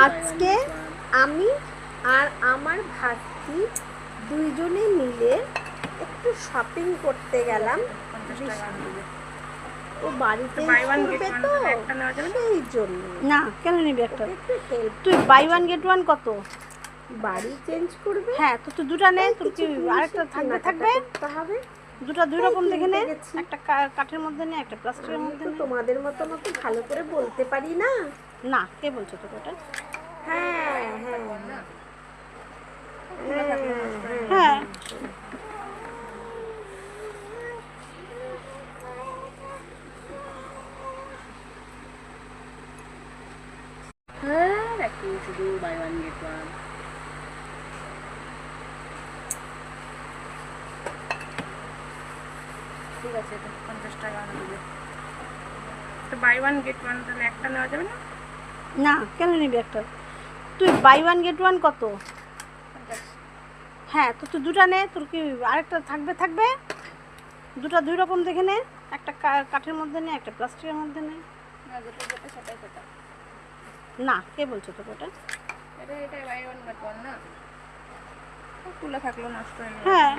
আজকে আমি আর আমার ভাস্তি দুইজনে মিলে একটু শপিং করতে গেলাম। ও বাড়িতে করবে তো সেই জন্য। না কেন নিবি একটা? একটু হেল্প, তুই বাই ওয়ান গেট ওয়ান কত? বাড়ি চেঞ্জ করবে। হ্যাঁ তো তুই দুটা নে, তোর কি আরেকটা থাকবে? হবে দুটা দুই রকম দেখে নে, গেছি। একটা কাঠের মধ্যে নে, একটা প্লাস্টিকের আমি মধ্যে তো নে। তোমাদের মতো মতো ভালো করে বলতে পারি না। না কে বলছো তোকে ওটা? হ্যাঁ হ্যাঁ হ্যাঁ হ্যাঁ একটু শুধু বাই ওয়ান গেট ওয়ান। ঠিক আছে, তো 50 টাকা দেবে। তো বাই ওয়ান গেট ওয়ান তাহলে একটা নেওয়া যাবে না? না কেন নিবি একটা? তুই বাই ওয়ান গেট ওয়ান কত? 50। হ্যাঁ তো তুই দুটা নে, তোর কি আরেকটা থাকবে? দুটা দুই রকম দেখে নে, একটা কাঠের মধ্যে নে, একটা প্লাস্টিকের মধ্যে নে। না যেটা সেটাই সেটা। না কে বলছো তোকে ওটা? এটাই বাই ওয়ান গেট ওয়ান না? খুলে থাকলো, নষ্ট হয়ে গেল। হ্যাঁ